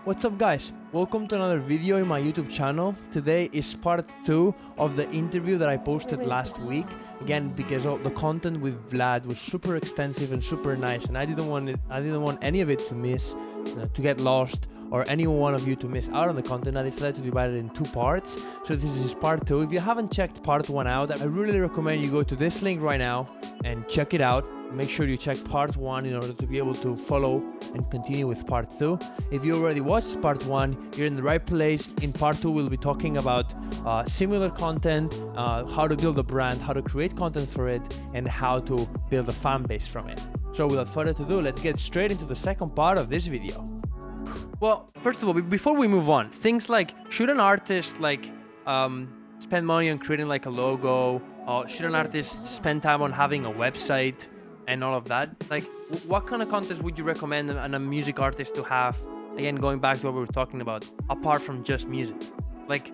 What's up guys? Welcome to another video in my YouTube channel. Today is part 2 of the interview that I posted last week. Again, because of the content with Vlad was super extensive and super nice, and I didn't want any of it to miss, to get lost, or any one of you to miss out on the content. I decided to divide it in 2 parts. So this is part 2. If you haven't checked part 1 out, I really recommend you go to this link right now and check it out. Make sure you check part 1 in order to be able to follow and continue with part 2. If you already watched part 1, you're in the right place. In part 2, we'll be talking about similar content, how to build a brand, how to create content for it, and how to build a fan base from it. So without further ado, let's get straight into the second part of this video. Well, first of all, before we move on, things like, should an artist spend money on creating like a logo, or should an artist spend time on having a website and all of that? Like, what kind of content would you recommend a music artist to have? Again, going back to what we were talking about, apart from just music. Like,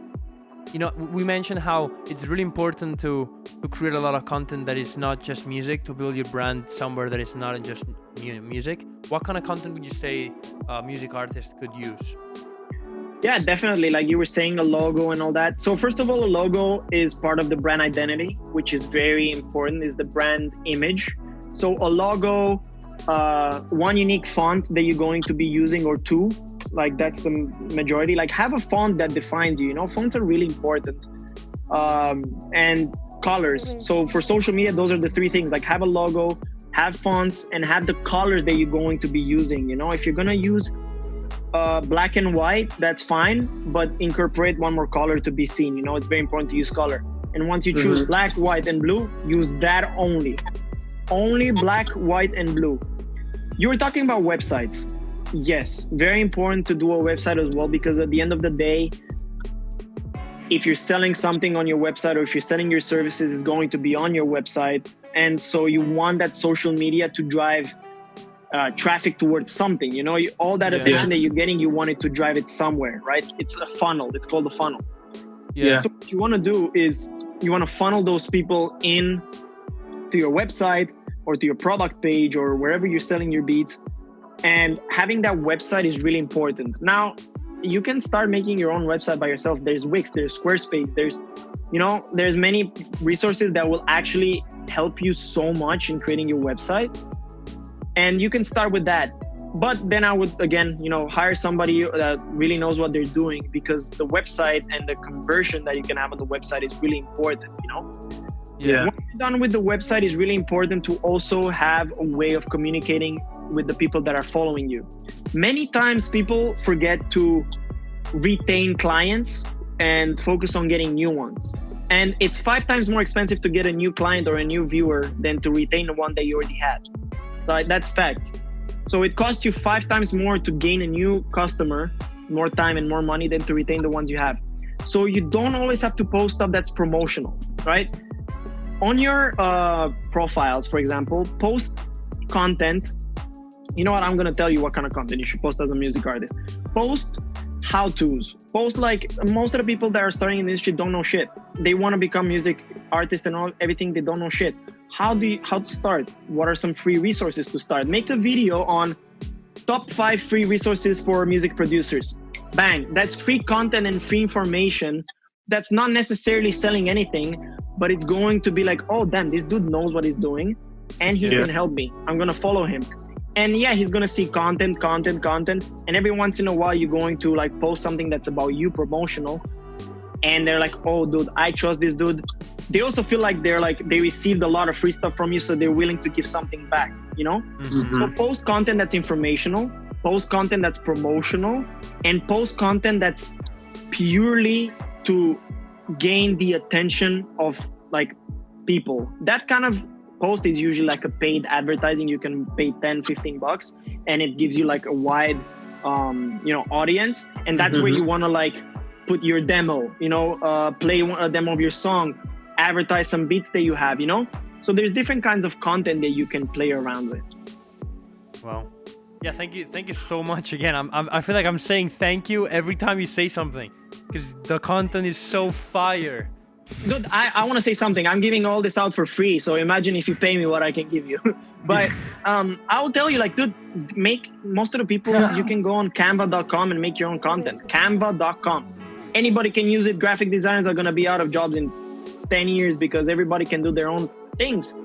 you know, we mentioned how it's really important to create a lot of content that is not just music, to build your brand somewhere that is not just music. What kind of content would you say a music artist could use? Yeah, definitely. Like you were saying, a logo and all that. So first of all, a logo is part of the brand identity, which is very important, is the brand image. So a logo, one unique font that you're going to be using, or 2, like that's the majority. Like, have a font that defines you. You know, fonts are really important. And colors. So for social media, those are the 3 things. Like, have a logo, have fonts, and have the colors that you're going to be using. You know, if you're gonna use black and white, that's fine, but incorporate one more color to be seen. You know, it's very important to use color. And once you choose black, white, and blue, use that only. Only black, white, and blue. You were talking about websites. Yes, very important to do a website as well, because at the end of the day, if you're selling something on your website, or if you're selling your services, it's going to be on your website. And so you want that social media to drive traffic towards something. You know, all that attention that you're getting, you want it to drive it somewhere, right? It's a funnel. It's called a funnel. Yeah. So what you want to do is you want to funnel those people in to your website, or to your product page, or wherever you're selling your beats. And having that website is really important. Now, you can start making your own website by yourself. There's Wix, there's Squarespace, there's many resources that will actually help you so much in creating your website. And you can start with that. But then I would, again, hire somebody that really knows what they're doing, because the website and the conversion that you can have on the website is really important, Yeah. When you're done with the website, it's really important to also have a way of communicating with the people that are following you. Many times people forget to retain clients and focus on getting new ones. And it's 5 times more expensive to get a new client or a new viewer than to retain the one that you already had. So that's fact. So it costs you 5 times more to gain a new customer, more time and more money, than to retain the ones you have. So you don't always have to post stuff that's promotional, right? On your profiles, for example, post content. You know what? I'm going to tell you what kind of content you should post as a music artist. Post how-tos. Post, like, most of the people that are starting in the industry don't know shit. They want to become music artists and everything. They don't know shit. How to start? What are some free resources to start? Make a video on top 5 free resources for music producers. Bang. That's free content and free information. That's not necessarily selling anything, but it's going to be like, oh, damn, this dude knows what he's doing, and he can help me. I'm going to follow him. And yeah, he's going to see content. And every once in a while, you're going to like post something that's about you, promotional. And they're like, oh, dude, I trust this dude. They also feel like they received a lot of free stuff from you, so they're willing to give something back, So post content that's informational, post content that's promotional, and post content that's purely to gain the attention of like people. That kind of post is usually like a paid advertising. You can pay $10-15 and it gives you like a wide audience, and that's where you want to like put your demo, play a demo of your song, advertise some beats that you have, so there's different kinds of content that you can play around with. Wow. Yeah, thank you so much again. I feel like I'm saying thank you every time you say something, because the content is so fire. Dude, I want to say something. I'm giving all this out for free, so imagine if you pay me what I can give you. But I'll tell you, like, dude, most of the people, you can go on canva.com and make your own content. Canva.com. Anybody can use it. Graphic designers are going to be out of jobs in 10 years because everybody can do their own things.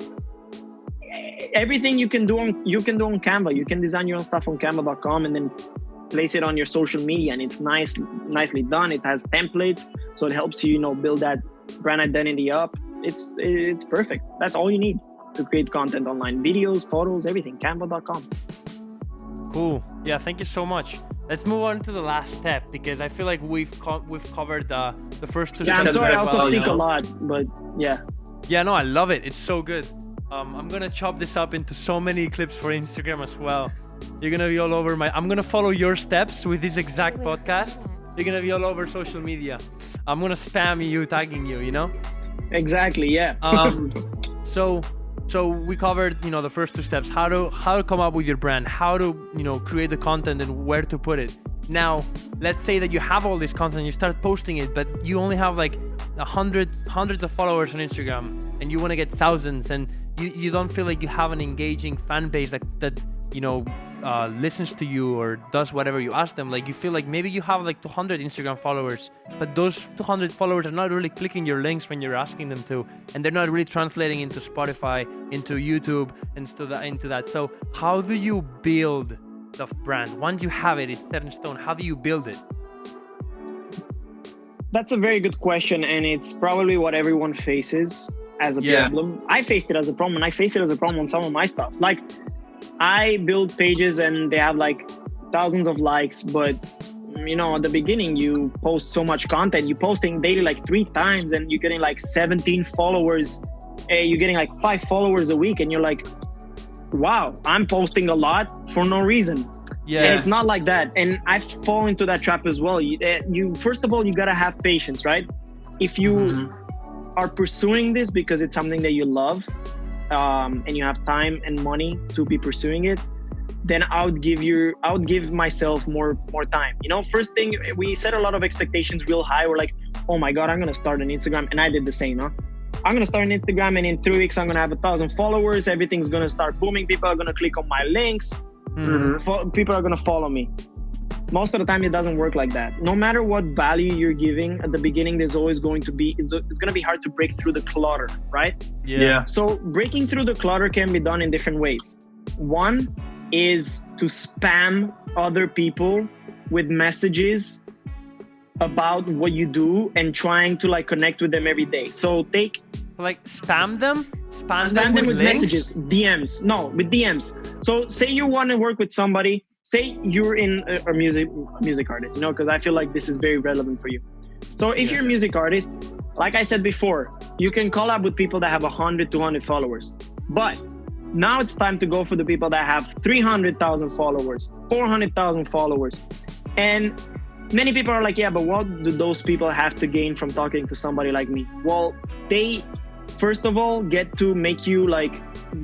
Everything you can do on Canva. You can design your own stuff on canva.com and then place it on your social media, and it's nicely done. It has templates, so it helps you, build that brand identity up. It's perfect. That's all you need to create content online: videos, photos, everything. Canva.com. Cool. Yeah, thank you so much. Let's move on to the last step, because I feel like we've covered the first two steps. I'm sorry, I very also well, speak a lot, but yeah. Yeah, no, I love it. It's so good. I'm gonna chop this up into so many clips for Instagram as well. You're gonna be all over I'm gonna follow your steps with this exact podcast. You're gonna be all over social media. I'm gonna spam you, tagging you, Exactly, yeah. So we covered, the first two steps: how to come up with your brand, how to, create the content, and where to put it. Now, let's say that you have all this content, you start posting it, but you only have like hundreds of followers on Instagram, and you want to get thousands, and you don't feel like you have an engaging fan base that listens to you or does whatever you ask them. Like, you feel like maybe you have like 200 Instagram followers, but those 200 followers are not really clicking your links when you're asking them to, and they're not really translating into Spotify, into YouTube, and into that. So how do you build the brand? Once you have it, it's set in stone. How do you build it? That's a very good question, and it's probably what everyone faces as a problem. I faced it as a problem, and I face it as a problem on some of my stuff. Like, I build pages and they have like thousands of likes, but at the beginning you post so much content. You're posting daily like 3 times, and you're getting like 17 followers. You're getting like 5 followers a week, and you're like, wow, I'm posting a lot for no reason. Yeah. And it's not like that. And I've fallen into that trap as well. You first of all, you gotta have patience, right? If you are pursuing this because it's something that you love, and you have time and money to be pursuing it, then I would give myself more time. First thing, we set a lot of expectations real high. We're like, oh my God, I'm gonna start an Instagram, and I did the same. I'm gonna start an Instagram, and in 3 weeks I'm gonna have 1,000 followers. Everything's gonna start booming. People are gonna click on my links. People are gonna follow me. Most of the time, it doesn't work like that. No matter what value you're giving at the beginning, there's always going to be, it's going to be hard to break through the clutter, right? Yeah. So breaking through the clutter can be done in different ways. One is to spam other people with messages about what you do and trying to like connect with them every day. So spam them with messages, DMs. No, with DMs. So say you want to work with somebody. Say you're in a music artist, because I feel like this is very relevant for you. So if you're a music artist, like I said before, you can collab with people that have 100, 200 followers. But now it's time to go for the people that have 300,000 followers, 400,000 followers. And many people are like, yeah, but what do those people have to gain from talking to somebody like me? Well, they, first of all, get to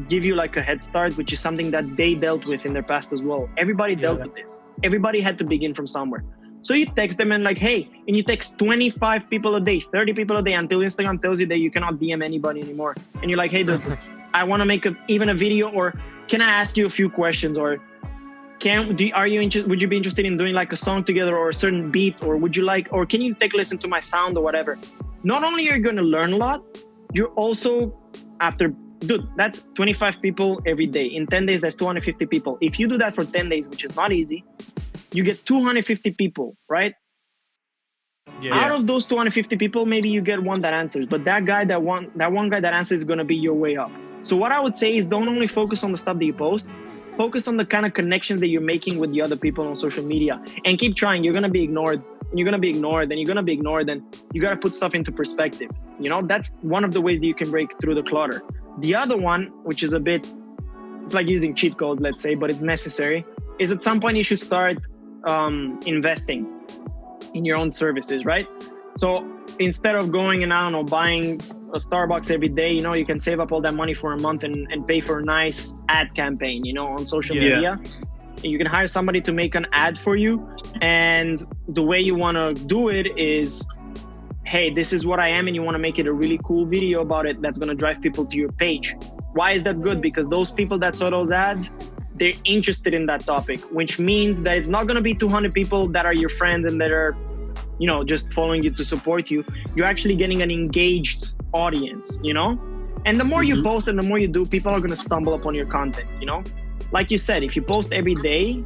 give you like a head start, which is something that they dealt with in their past as well. Everybody dealt with this. Everybody had to begin from somewhere. So you text them and like, hey, and you text 25 people a day, 30 people a day, until Instagram tells you that you cannot DM anybody anymore. And you're like, hey, dude, I want to make even a video, or can I ask you a few questions, or would you be interested in doing like a song together, or a certain beat, or can you take a listen to my sound or whatever? Not only are you going to learn a lot, you're also that's 25 people every day. In 10 days, that's 250 people. If you do that for 10 days, which is not easy, you get 250 people, right? Yeah. Out of those 250 people, maybe you get one that answers, but that one guy that answers is going to be your way up. So what I would say is, don't only focus on the stuff that you post, focus on the kind of connections that you're making with the other people on social media, and keep trying. You're going to be ignored, and you're going to be ignored, and you're going to be ignored, and you got to put stuff into perspective. That's one of the ways that you can break through the clutter. The other one, which is it's like using cheat codes, let's say, but it's necessary, is at some point you should start investing in your own services, right? So instead of going and, I don't know, buying a Starbucks every day, you can save up all that money for a month and pay for a nice ad campaign, on social media. You can hire somebody to make an ad for you. And the way you want to do it is, hey, this is what I am, and you want to make it a really cool video about it that's going to drive people to your page. Why is that good? Because those people that saw those ads, they're interested in that topic, which means that it's not going to be 200 people that are your friends and that are, you know, just following you to support you. You're actually getting an engaged audience, you know? And the more you post and the more you do, people are going to stumble upon your content, you know? Like you said, if you post every day,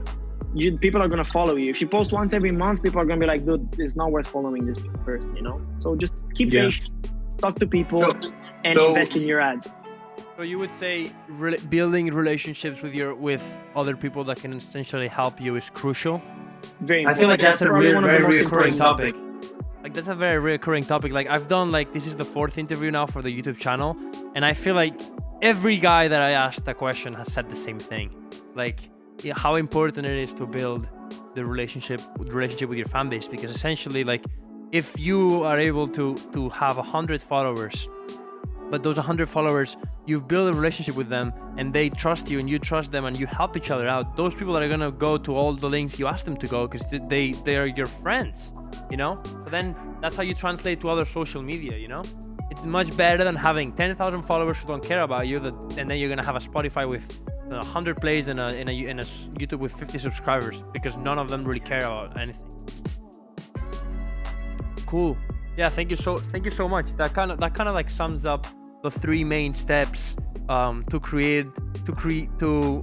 people are going to follow you. If you post once every month, people are going to be like, dude, it's not worth following this person, you know? So just keep patient, talk to people, and invest in your ads. So you would say building relationships with other people that can essentially help you is crucial? Very important. I feel like that's a very recurring topic. Like that's a very recurring topic. Like I've done this is the 4th interview now for the YouTube channel, and I feel like every guy that I asked a question has said the same thing. Like how important it is to build the relationship with your fan base, because essentially like if you are able to have 100 followers, but those 100 followers, you've built a relationship with them and they trust you and you trust them and you help each other out. Those people are going to go to all the links you ask them to go because they are your friends, you know? So then that's how you translate to other social media, you know? It's much better than having 10,000 followers who don't care about you, and then you're going to have a Spotify with 100 plays and a YouTube with 50 subscribers because none of them really care about anything. Cool. Yeah, thank you so much. That kind of like sums up the 3 main steps to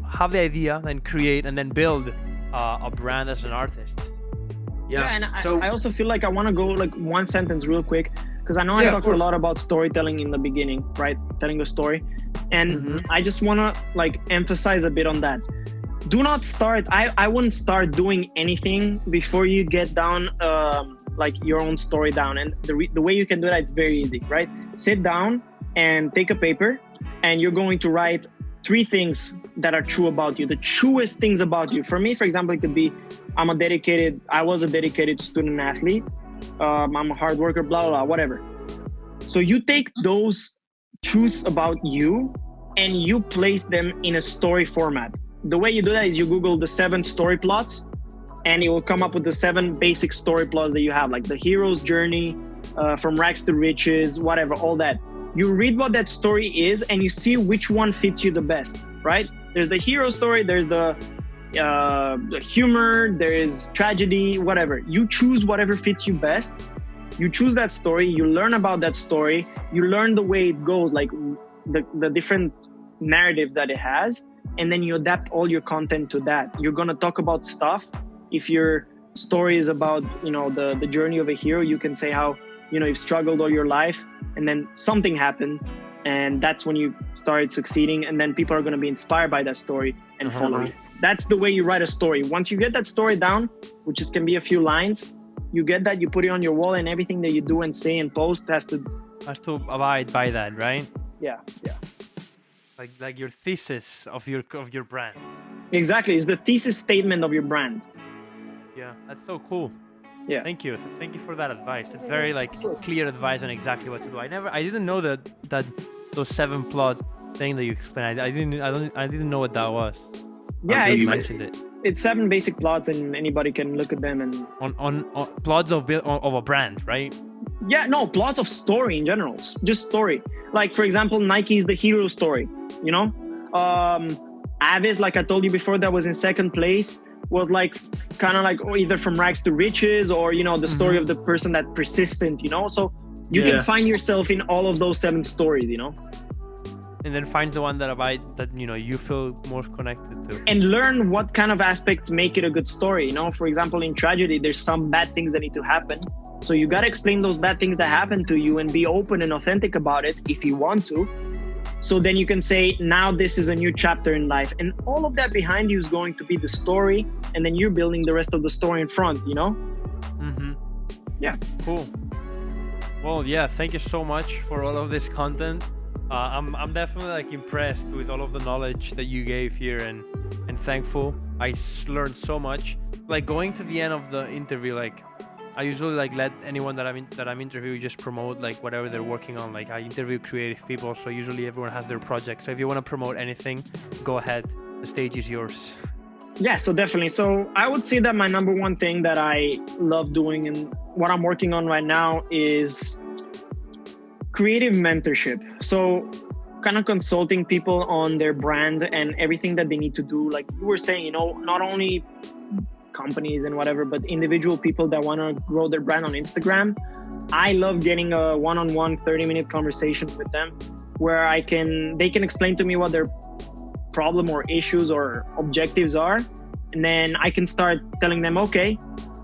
have the idea, then create, and then build a brand as an artist. Yeah, and I also feel like I want to go like one sentence real quick, because I know I talked a lot about storytelling in the beginning, right? Telling a story, and I just want to like emphasize a bit on that. Do not start. I wouldn't start doing anything before you get down like your own story down. And the way you can do that, it's very easy, right? Sit down and take a paper, and you're going to write 3 things that are true about you, the truest things about you. For me, for example, it could be I was a dedicated student athlete. I'm a hard worker, blah, blah, blah, whatever. So you take those truths about you and you place them in a story format. The way you do that is you Google the 7 story plots, and it will come up with the 7 basic story plots that you have, like the hero's journey, from rags to riches, whatever, all that. You read what that story is and you see which one fits you the best, right? There's the hero story, there's the humor, there is tragedy, whatever. You choose whatever fits you best. You choose that story, you learn about that story, you learn the way it goes, like the different narrative that it has, and then you adapt all your content to that. You're gonna talk about stuff. If your story is about, you know, the journey of a hero, you can say how, you know, you've struggled all your life and then something happened, and that's when you started succeeding, and then people are going to be inspired by that story and follow you. That's the way you write a story. Once you get that story down, which can be a few lines, you get that, you put it on your wall, and everything that you do and say and post has to abide by that, right? Yeah. Like your thesis of your brand. Exactly, it's the thesis statement of your brand. Yeah, that's so cool. Yeah, thank you for that advice. It's very like clear advice on exactly what to do. I didn't know that those 7 plot thing that you explained. I didn't know what that was. Yeah, you mentioned it. It's 7 basic plots, and anybody can look at them and on plots of a brand, right? Yeah, no, plots of story in general, just story. Like for example, Nike is the hero story. You know, Avis, like I told you before, that was in 2nd place, was like kind of like either from rags to riches, or, you know, the story of the person that persistent, you know. So you can find yourself in all of those 7 stories, you know. And then find the one that you know you feel more connected to. And learn what kind of aspects make it a good story. You know, for example, in tragedy, there's some bad things that need to happen. So you gotta explain those bad things that happen to you and be open and authentic about it if you want to. So then you can say, now this is a new chapter in life. And all of that behind you is going to be the story. And then you're building the rest of the story in front, you know? Yeah. Cool. Well, yeah, thank you so much for all of this content. I'm definitely like impressed with all of the knowledge that you gave here, and thankful. I learned so much. Like going to the end of the interview, like I usually like let anyone that I'm interviewing just promote like whatever they're working on. Like I interview creative people, so usually everyone has their project. So if you want to promote anything, go ahead. The stage is yours. Yeah, so definitely. So I would say that my number one thing that I love doing and what I'm working on right now is creative mentorship. So kind of consulting people on their brand and everything that they need to do. Like you were saying, you know, not only companies and whatever, but individual people that want to grow their brand on Instagram. I love getting a one-on-one 30-minute conversation with them where they can explain to me what their problem or issues or objectives are. And then I can start telling them, okay,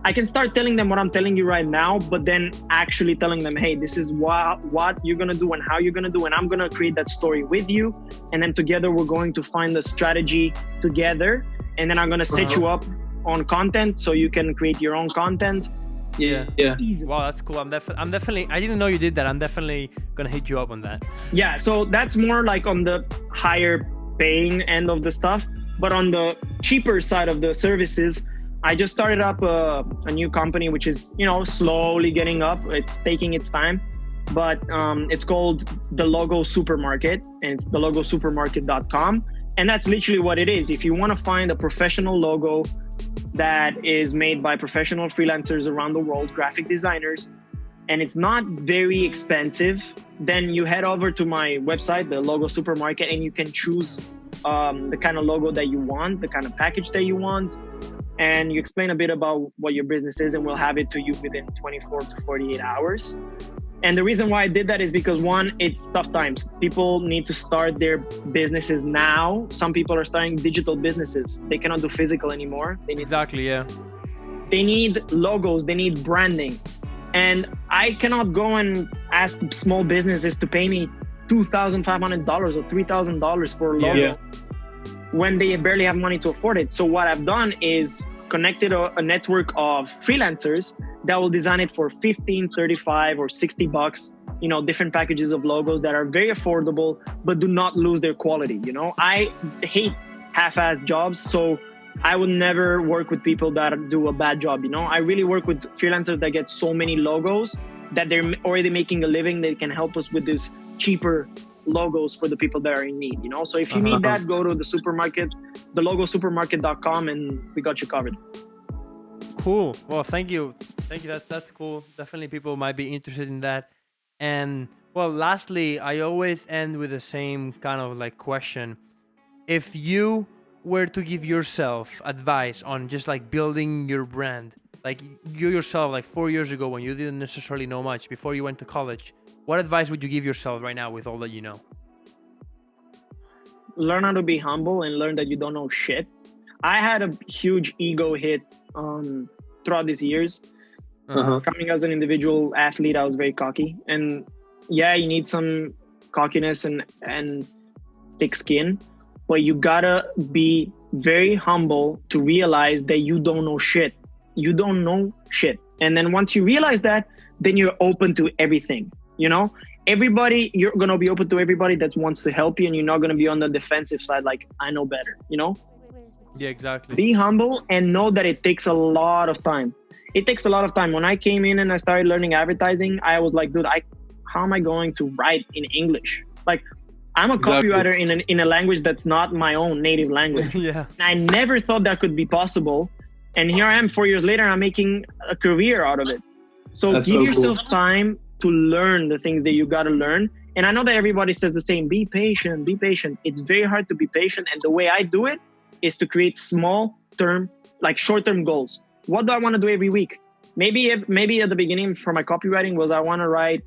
I can start telling them what I'm telling you right now, but then actually telling them, hey, this is what you're going to do and how you're going to do. And I'm going to create that story with you. And then together we're going to find the strategy together. And then I'm going to set you up on content so you can create your own content. Yeah. Wow, that's cool. I'm definitely, I didn't know you did that. I'm definitely going to hit you up on that. Yeah. So that's more like on the higher paying end of the stuff, but on the cheaper side of the services, I just started up a new company, which is, you know, slowly getting up. It's taking its time, but it's called The Logo Supermarket, and it's thelogosupermarket.com. And that's literally what it is. If you want to find a professional logo that is made by professional freelancers around the world, graphic designers, and it's not very expensive, then you head over to my website, The Logo Supermarket, and you can choose the kind of logo that you want, the kind of package that you want. And you explain a bit about what your business is, and we'll have it to you within 24 to 48 hours. And the reason why I did that is because, one, it's tough times. People need to start their businesses now. Some people are starting digital businesses. They cannot do physical anymore. They need They need logos. They need branding. And I cannot go and ask small businesses to pay me $2,500 or $3,000 for a logo when they barely have money to afford it. So what I've done is connected a network of freelancers that will design it for 15, 35 or 60 bucks, you know, different packages of logos that are very affordable, but do not lose their quality. You know, I hate half-assed jobs. So I would never work with people that do a bad job. You know, I really work with freelancers that get so many logos that they're already making a living. They can help us with this cheaper logos for the people that are in need, you know. So if you need that, go to the supermarket, thelogosupermarket.com, and we got you covered. Cool. Well, thank you. That's cool. Definitely people might be interested in that. And well, lastly, I always end with the same kind of like question. If you were to give yourself advice on just like building your brand, like you yourself, like 4 years ago when you didn't necessarily know much before you went to college, what advice would you give yourself right now with all that you know? Learn how to be humble and learn that you don't know shit. I had a huge ego hit throughout these years. Coming as an individual athlete, I was very cocky. And yeah, you need some cockiness and thick skin, but you gotta be very humble to realize that you don't know shit. You don't know shit. And then once you realize that, then you're open to everything. You know, you're going to be open to everybody that wants to help you, and you're not going to be on the defensive side like, I know better, you know? Yeah, exactly. Be humble and know that it takes a lot of time. It takes a lot of time. When I came in and I started learning advertising, I was like, dude, how am I going to write in English? Like, I'm a copywriter in a language that's not my own native language. Yeah. And I never thought that could be possible. And here I am 4 years later, I'm making a career out of it. So give yourself time to learn the things that you got to learn. And I know that everybody says the same, be patient, be patient. It's very hard to be patient. And the way I do it is to create short-term goals. What do I want to do every week? Maybe at the beginning for my copywriting was I want to write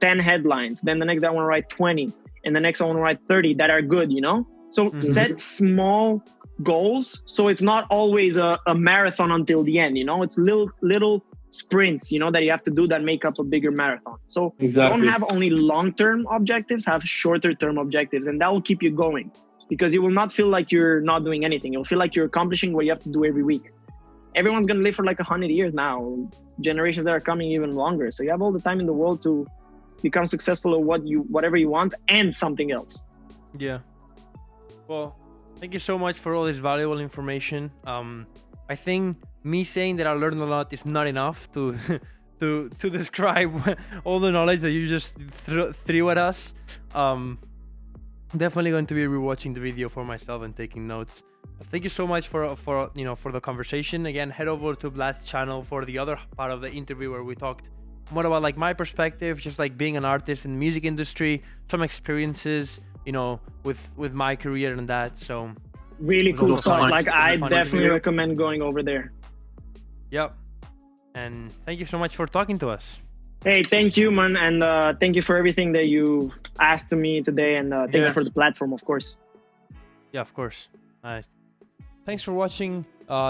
10 headlines. Then the next I want to write 20. And the next I want to write 30 that are good, you know? So set small goals. So it's not always a marathon until the end, you know? It's little sprints, you know, that you have to do that make up a bigger marathon. So don't have only long-term objectives, have shorter term objectives, and that will keep you going, because you will not feel like you're not doing anything. You'll feel like you're accomplishing what you have to do every week. Everyone's going to live for like 100 years now, generations that are coming even longer. So you have all the time in the world to become successful at whatever you want and something else. Yeah. Well, thank you so much for all this valuable information. I think me saying that I learned a lot is not enough to describe all the knowledge that you just threw at us. Definitely going to be rewatching the video for myself and taking notes. Thank you so much for the conversation. Again, head over to Vlad's channel for the other part of the interview where we talked more about like my perspective, just like being an artist in the music industry, some experiences, with my career and that. So really cool stuff. Like I definitely recommend going over there. Yep. And thank you so much for talking to us. Hey, thank you, man, and thank you for everything that you asked of me today, and thank you for the platform, of course. Yeah, of course. All right. Thanks for watching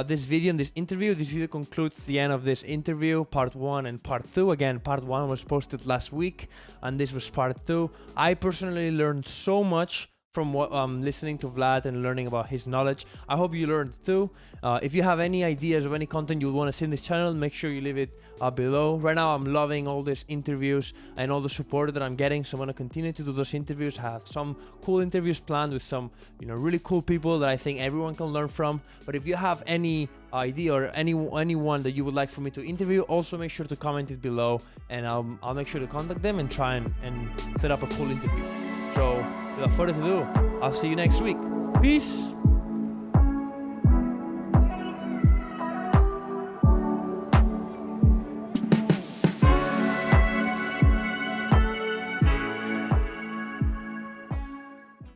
this video and this interview. This video concludes the end of this interview, part 1 and part 2. Again, part 1 was posted last week, and this was part 2. I personally learned so much from listening to Vlad and learning about his knowledge. I hope you learned too. If you have any ideas of any content you want to see in this channel, make sure you leave it below. Right now I'm loving all these interviews and all the support that I'm getting, so I'm going to continue to do those interviews. Have some cool interviews planned with some really cool people that I think everyone can learn from. But if you have any idea or anyone that you would like for me to interview, also make sure to comment it below, and I'll make sure to contact them and try and set up a cool interview. So without further ado, I'll see you next week. Peace.